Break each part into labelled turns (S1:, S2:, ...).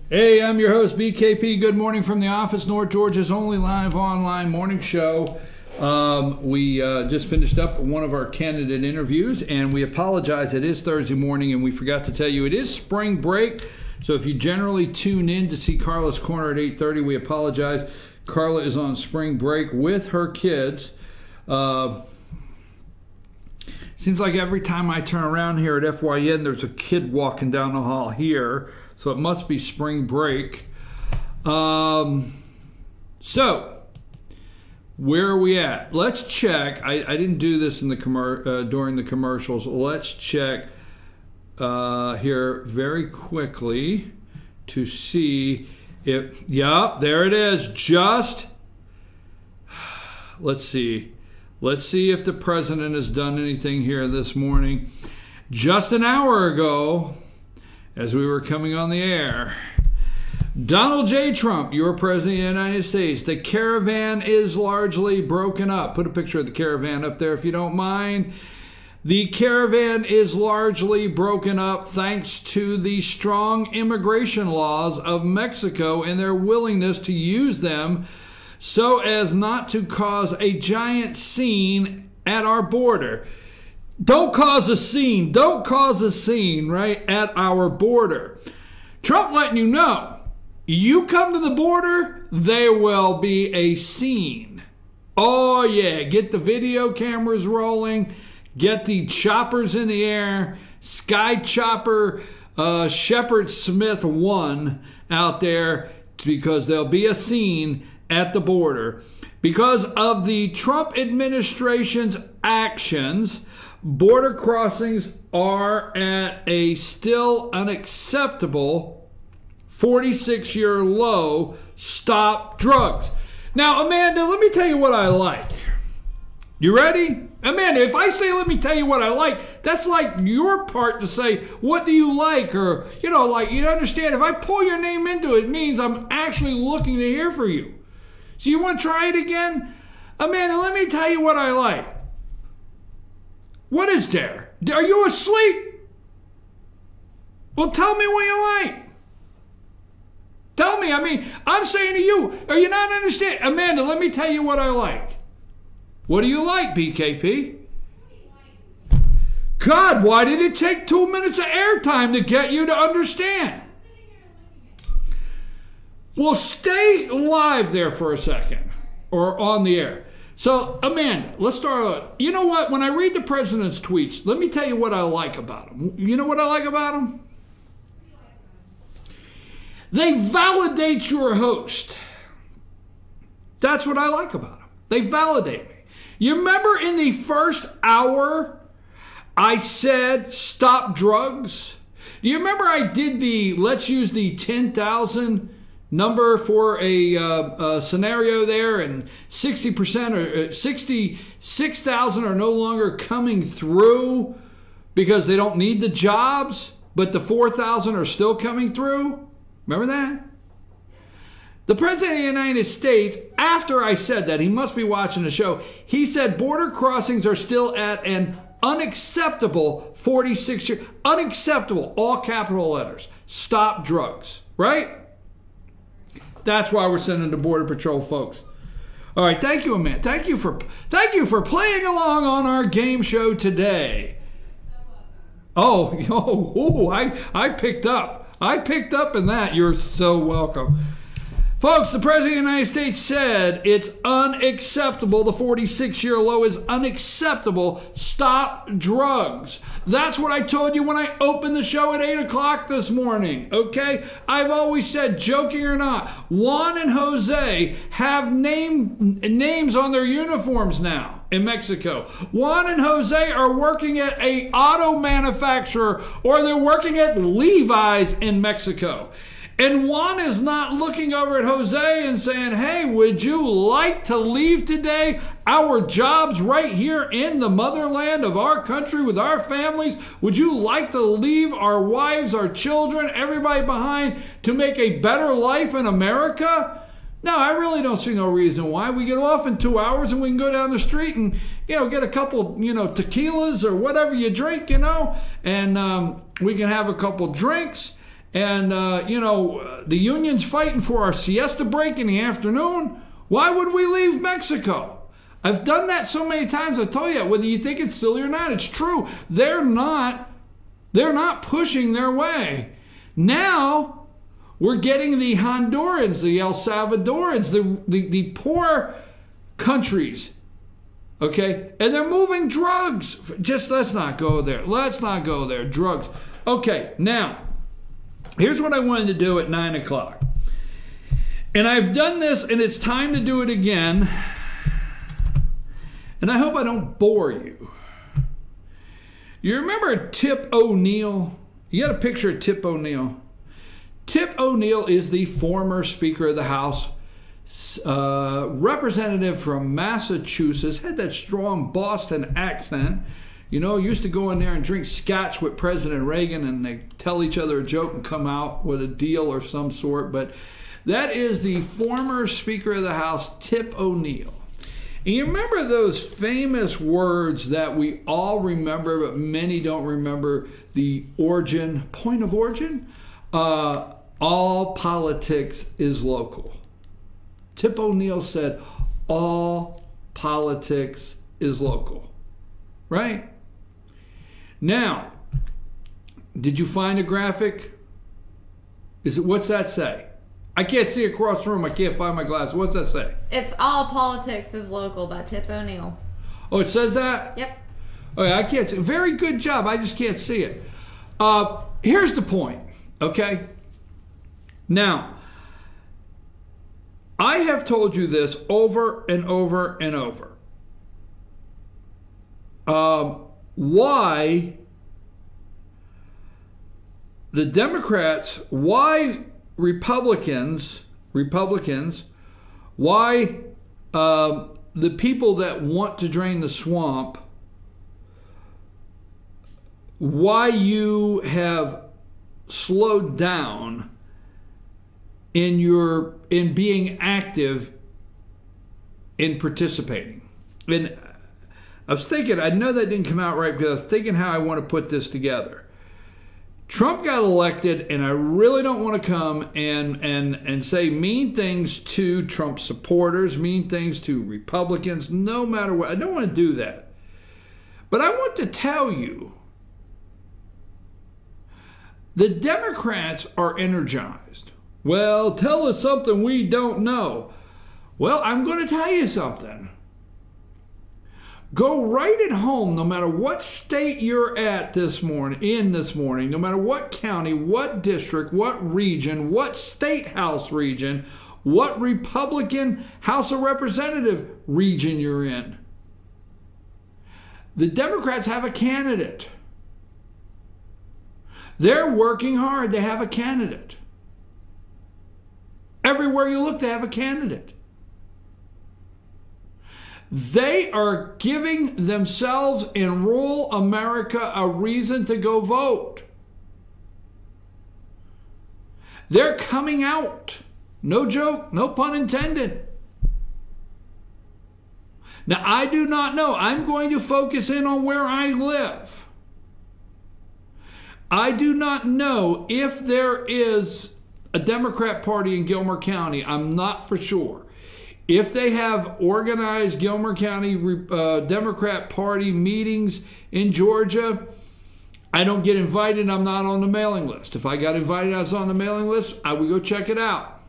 S1: Hey, I'm your host, BKP. Good morning from the office, North Georgia's only live online morning show. We just finished up one of our candidate interviews, and we apologize. It is Thursday morning, and we forgot to tell you it is spring break. So if you generally tune in to see Carla's Corner at 8:30, we apologize. Carla is on spring break with her kids. Seems like every time I turn around here at FYN, there's a kid walking down the hall here. So it must be spring break. So, where are we at? Let's check. I didn't do this in the during the commercials. Let's check here very quickly to see if, yep, there it is. Let's see. Let's see if the president has done anything here this morning. Just an hour ago, as we were coming on the air, Donald J. Trump, your president of the United States, the caravan is largely broken up. Put a picture of the caravan up there if you don't mind. The caravan is largely broken up thanks to the strong immigration laws of Mexico and their willingness to use them so as not to cause a giant scene at our border. Don't cause a scene. Don't cause a scene, right, at our border. Trump letting you know, you come to the border, there will be a scene. Oh, yeah. Get the video cameras rolling. Get the choppers in the air. Sky Chopper Shepard Smith 1 out there, because there'll be a scene at the border. Because of the Trump administration's actions, border crossings are at a still unacceptable 46-year low. Stop drugs. Now, Amanda, let me tell you what I like. You ready? Amanda, if I say let me tell you what I like, that's like your part to say what do you like, or, you know, like, you understand, if I pull your name into it, it means I'm actually looking to hear for you. So you want to try it again? Amanda, let me tell you what I like. What is there? Are you asleep? Well, tell me what you like. Tell me. I mean, I'm saying to you, are you not understanding? Amanda, let me tell you what I like. What do you like, BKP? God, why did it take 2 minutes of airtime to get you to understand? Well, stay live there for a second, or on the air. So, Amanda, let's start. You know what? When I read the president's tweets, let me tell you what I like about them. You know what I like about them? They validate your host. That's what I like about them. They validate me. You remember in the first hour, I said stop drugs? Do you remember I did let's use the 10,000 number for a scenario there, and 60% or 66,000 are no longer coming through because they don't need the jobs, but the 4,000 are still coming through? Remember that? The president of the United States, after I said that, he must be watching the show, he said border crossings are still at an unacceptable 46 year, unacceptable, all capital letters. Stop drugs, right? That's why we're sending the Border Patrol folks. All right, thank you, Amanda. Thank you for playing along on our game show today. I picked up. I picked up in that. You're so welcome. Folks, the President of the United States said it's unacceptable. The 46-year low is unacceptable. Stop drugs. That's what I told you when I opened the show at 8 o'clock this morning, okay? I've always said, joking or not, Juan and Jose have names on their uniforms now in Mexico. Juan and Jose are working at a auto manufacturer, or they're working at Levi's in Mexico. And Juan is not looking over at Jose and saying, hey, would you like to leave today? Our jobs right here in the motherland of our country with our families. Would you like to leave our wives, our children, everybody behind to make a better life in America? No, I really don't see no reason why. We get off in 2 hours and we can go down the street and, get a couple, tequilas or whatever you drink, and we can have a couple drinks and the union's fighting for our siesta break in the afternoon. Why would we leave Mexico? I've done that so many times. I told you, whether you think it's silly or not, it's true. They're not pushing their way. Now we're getting the Hondurans, the El Salvadorans, the poor countries, okay? And they're moving drugs. Just let's not go there. Let's not go there. Drugs. Okay, now, here's what I wanted to do at 9 o'clock. And I've done this, and it's time to do it again. And I hope I don't bore you. You remember Tip O'Neill? You got a picture of Tip O'Neill? Tip O'Neill is the former Speaker of the House, representative from Massachusetts, had that strong Boston accent. You know, used to go in there and drink scotch with President Reagan, and they tell each other a joke and come out with a deal or some sort. But that is the former Speaker of the House, Tip O'Neill. And you remember those famous words that we all remember, but many don't remember the origin, point of origin? All politics is local. Tip O'Neill said, all politics is local. Right? Now, did you find a graphic? What's that say? I can't see across the room. I can't find my glasses. What's that say?
S2: It's All Politics is Local by Tip O'Neill.
S1: Oh, it says that?
S2: Yep.
S1: Okay, I can't see. Very good job. I just can't see it. Here's the point, okay? Now, I have told you this over and over and over. Why the Democrats, why Republicans, why the people that want to drain the swamp, why you have slowed down in being active in participating. And I was thinking, I know that didn't come out right because I was thinking how I want to put this together. Trump got elected, and I really don't want to come and say mean things to Trump supporters, mean things to Republicans, no matter what. I don't want to do that. But I want to tell you, the Democrats are energized. Well, tell us something we don't know. Well, I'm going to tell you something. Go right at home, no matter what state you're at this morning, no matter what county, what district, what region, what state house region, what Republican House of Representative region you're in. The Democrats have a candidate. They're working hard. They have a candidate. Everywhere you look, they have a candidate. They are giving themselves in rural America a reason to go vote. They're coming out. No joke, no pun intended. Now, I do not know. I'm going to focus in on where I live. I do not know if there is a Democrat Party in Gilmer County. I'm not for sure. If they have organized Gilmer County Democrat Party meetings in Georgia, I don't get invited. I'm not on the mailing list. If I got invited, I was on the mailing list, I would go check it out.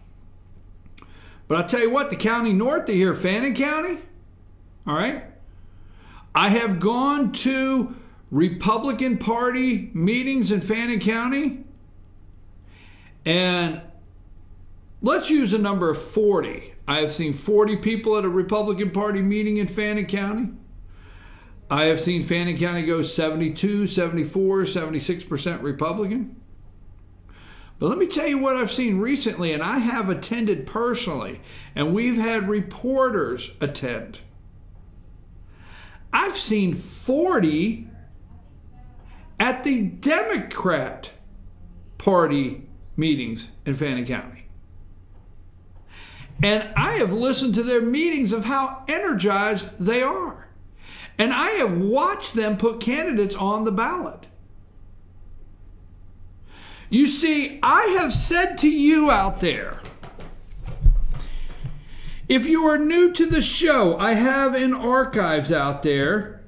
S1: But I'll tell you what, the county north of here, Fannin County, all right, I have gone to Republican Party meetings in Fannin County, and let's use a number of 40. I have seen 40 people at a Republican Party meeting in Fannin County. I have seen Fannin County go 72, 74, 76% Republican. But let me tell you what I've seen recently, and I have attended personally, and we've had reporters attend. I've seen 40 at the Democrat Party meetings in Fannin County. And I have listened to their meetings of how energized they are. And I have watched them put candidates on the ballot. You see, I have said to you out there, if you are new to the show, I have in archives out there,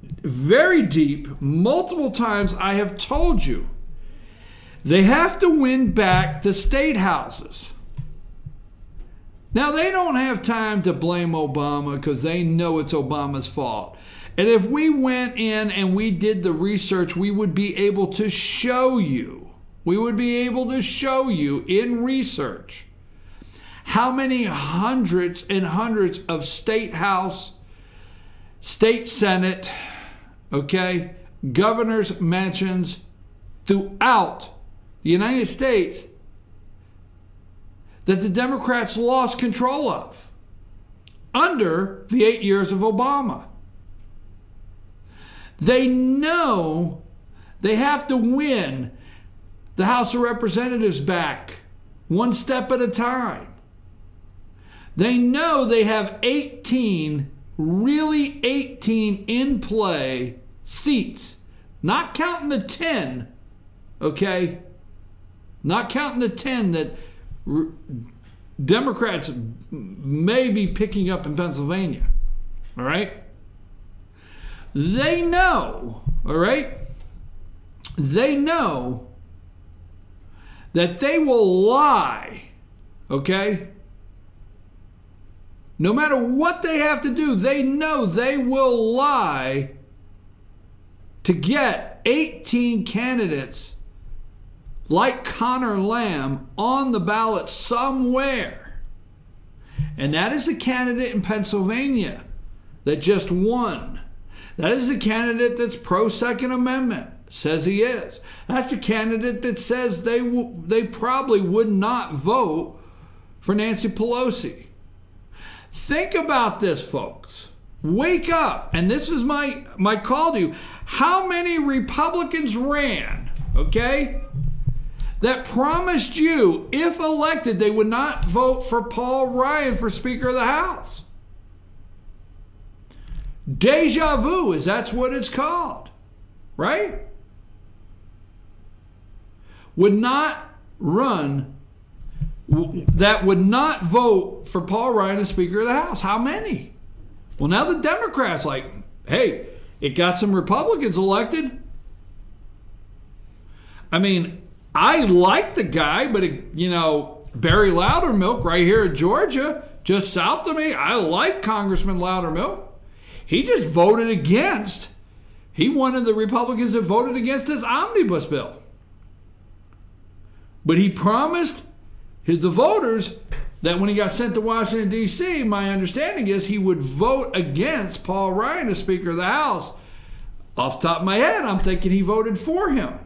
S1: very deep, multiple times I have told you, they have to win back the state houses. Now, they don't have time to blame Obama because they know it's Obama's fault. And if we went in and we did the research, we would be able to show you, in research how many hundreds and hundreds of state house, state senate, governors' mansions throughout the United States that the Democrats lost control of under the 8 years of Obama. They know they have to win the House of Representatives back one step at a time. They know they have 18 in play seats, not counting the 10, not counting the 10 that Democrats may be picking up in Pennsylvania. All right? They know, all right? They know that they will lie, no matter what they have to do, they know they will lie to get 18 candidates like Connor Lamb on the ballot somewhere. And that is the candidate in Pennsylvania that just won. That is the candidate that's pro-Second Amendment, says he is. That's the candidate that says they probably would not vote for Nancy Pelosi. Think about this, folks. Wake up. And this is my call to you. How many Republicans ran, that promised you, if elected, they would not vote for Paul Ryan for Speaker of the House? Deja vu, is that's what it's called, right? Would not run, that would not vote for Paul Ryan as Speaker of the House. How many? Well, now the Democrats hey, it got some Republicans elected. I mean, I like the guy, but Barry Loudermilk right here in Georgia, just south of me, I like Congressman Loudermilk. He just voted against. He wanted the Republicans that voted against this omnibus bill. But he promised the voters that when he got sent to Washington, D.C., my understanding is he would vote against Paul Ryan as Speaker of the House. Off the top of my head, I'm thinking he voted for him.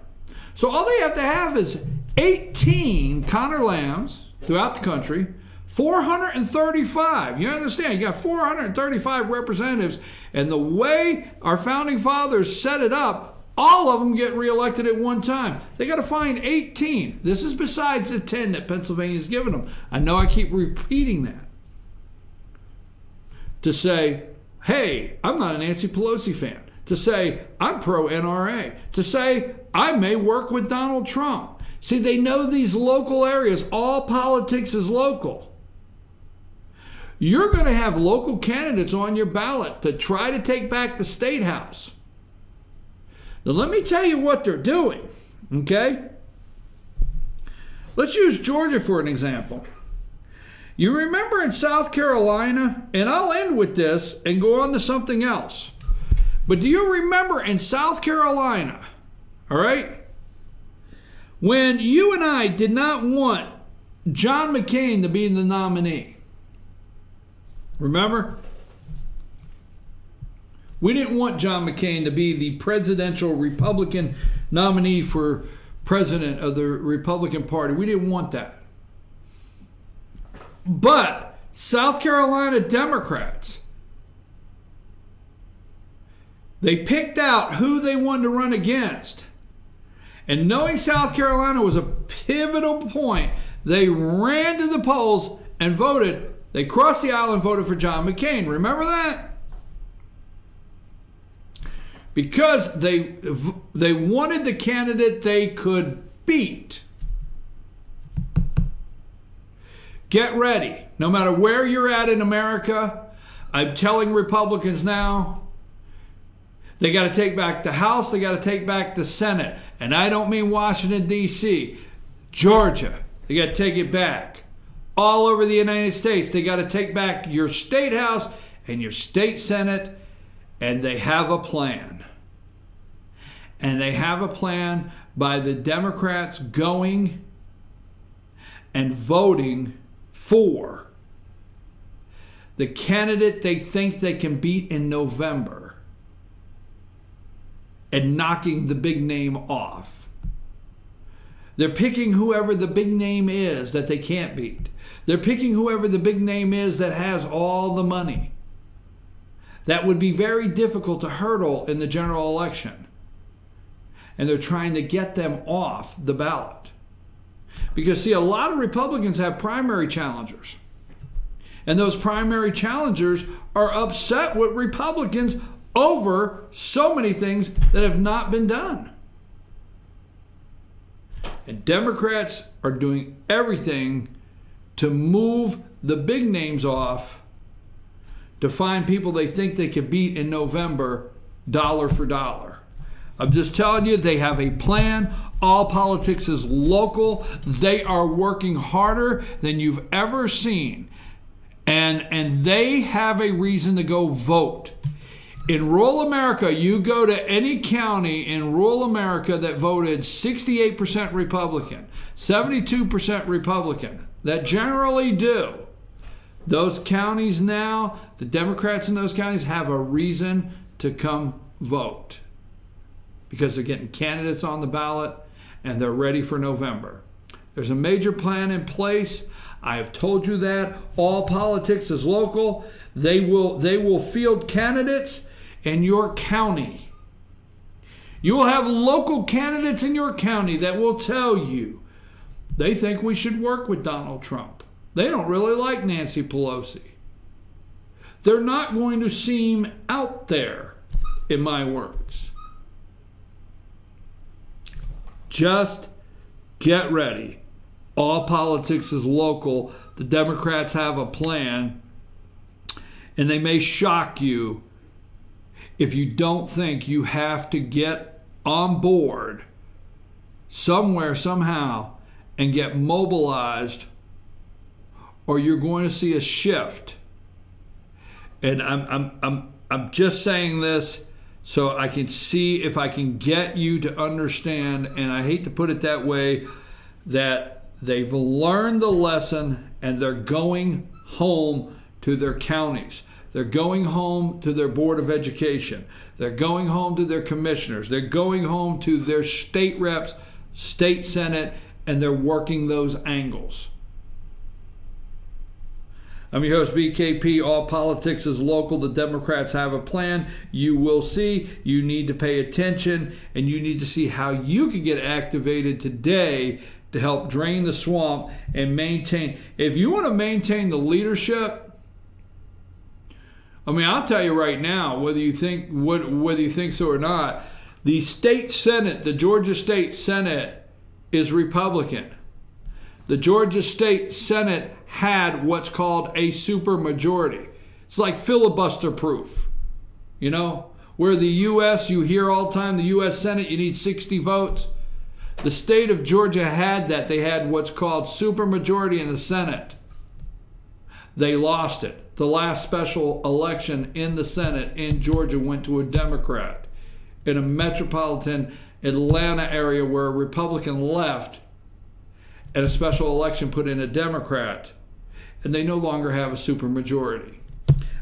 S1: So all they have to have is 18 Connor Lambs throughout the country, 435. You understand? You got 435 representatives, and the way our founding fathers set it up, all of them get reelected at one time. They got to find 18. This is besides the 10 that Pennsylvania's given them. I know I keep repeating that to say, hey, I'm not a Nancy Pelosi fan. To say, I'm pro-NRA. To say, I may work with Donald Trump. See, they know these local areas. All politics is local. You're going to have local candidates on your ballot to try to take back the state house. Now, let me tell you what they're doing, Let's use Georgia for an example. You remember in South Carolina, and I'll end with this and go on to something else. But do you remember in South Carolina, all right, when you and I did not want John McCain to be the nominee? Remember? We didn't want John McCain to be the presidential Republican nominee for president of the Republican Party. We didn't want that. But South Carolina Democrats, they picked out who they wanted to run against. And knowing South Carolina was a pivotal point, they ran to the polls and voted. They crossed the aisle and voted for John McCain. Remember that? Because they wanted the candidate they could beat. Get ready. No matter where you're at in America, I'm telling Republicans now, they got to take back the House, they got to take back the Senate. And I don't mean Washington, D.C., Georgia, they got to take it back. All over the United States, they got to take back your state House and your state Senate, and they have a plan. And they have a plan by the Democrats going and voting for the candidate they think they can beat in November and knocking the big name off. They're picking whoever the big name is that they can't beat. They're picking whoever the big name is that has all the money. That would be very difficult to hurdle in the general election. And they're trying to get them off the ballot. Because, see, a lot of Republicans have primary challengers. And those primary challengers are upset with Republicans over so many things that have not been done. And Democrats are doing everything to move the big names off to find people they think they could beat in November, dollar for dollar. I'm just telling you, they have a plan. All politics is local. They are working harder than you've ever seen. And they have a reason to go vote. In rural America, you go to any county in rural America that voted 68% Republican, 72% Republican, that generally do. Those counties now, the Democrats in those counties have a reason to come vote because they're getting candidates on the ballot and they're ready for November. There's a major plan in place. I have told you that. All politics is local. They will field candidates in your county. You will have local candidates in your county that will tell you they think we should work with Donald Trump. They don't really like Nancy Pelosi. They're not going to seem out there, in my words. Just get ready. All politics is local. The Democrats have a plan, and they may shock you if you don't think you have to get on board somewhere, somehow, and get mobilized, or you're going to see a shift. And I'm just saying this so I can see if I can get you to understand, and I hate to put it that way, that they've learned the lesson and they're going home to their counties. They're going home to their Board of Education. They're going home to their commissioners. They're going home to their state reps, state senate, and they're working those angles. I'm your host, BKP. All politics is local. The Democrats have a plan. You will see. You need to pay attention, and you need to see how you can get activated today to help drain the swamp and maintain. If you want to maintain the leadership, I mean, I'll tell you right now, whether you think so or not, the state Senate, the Georgia State Senate, is Republican. The Georgia State Senate had what's called a supermajority. It's like filibuster proof. You know, where the U.S., you hear all the time, the U.S. Senate, you need 60 votes. The state of Georgia had that. They had what's called supermajority in the Senate. They lost it. The last special election in the Senate in Georgia went to a Democrat in a metropolitan Atlanta area where a Republican left and a special election put in a Democrat, and they no longer have a supermajority.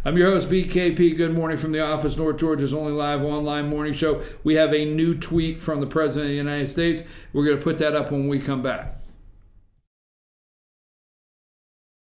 S1: I'm your host, BKP. Good morning from the office, North Georgia's only live online morning show. We have a new tweet from the President of the United States. We're going to put that up when we come back.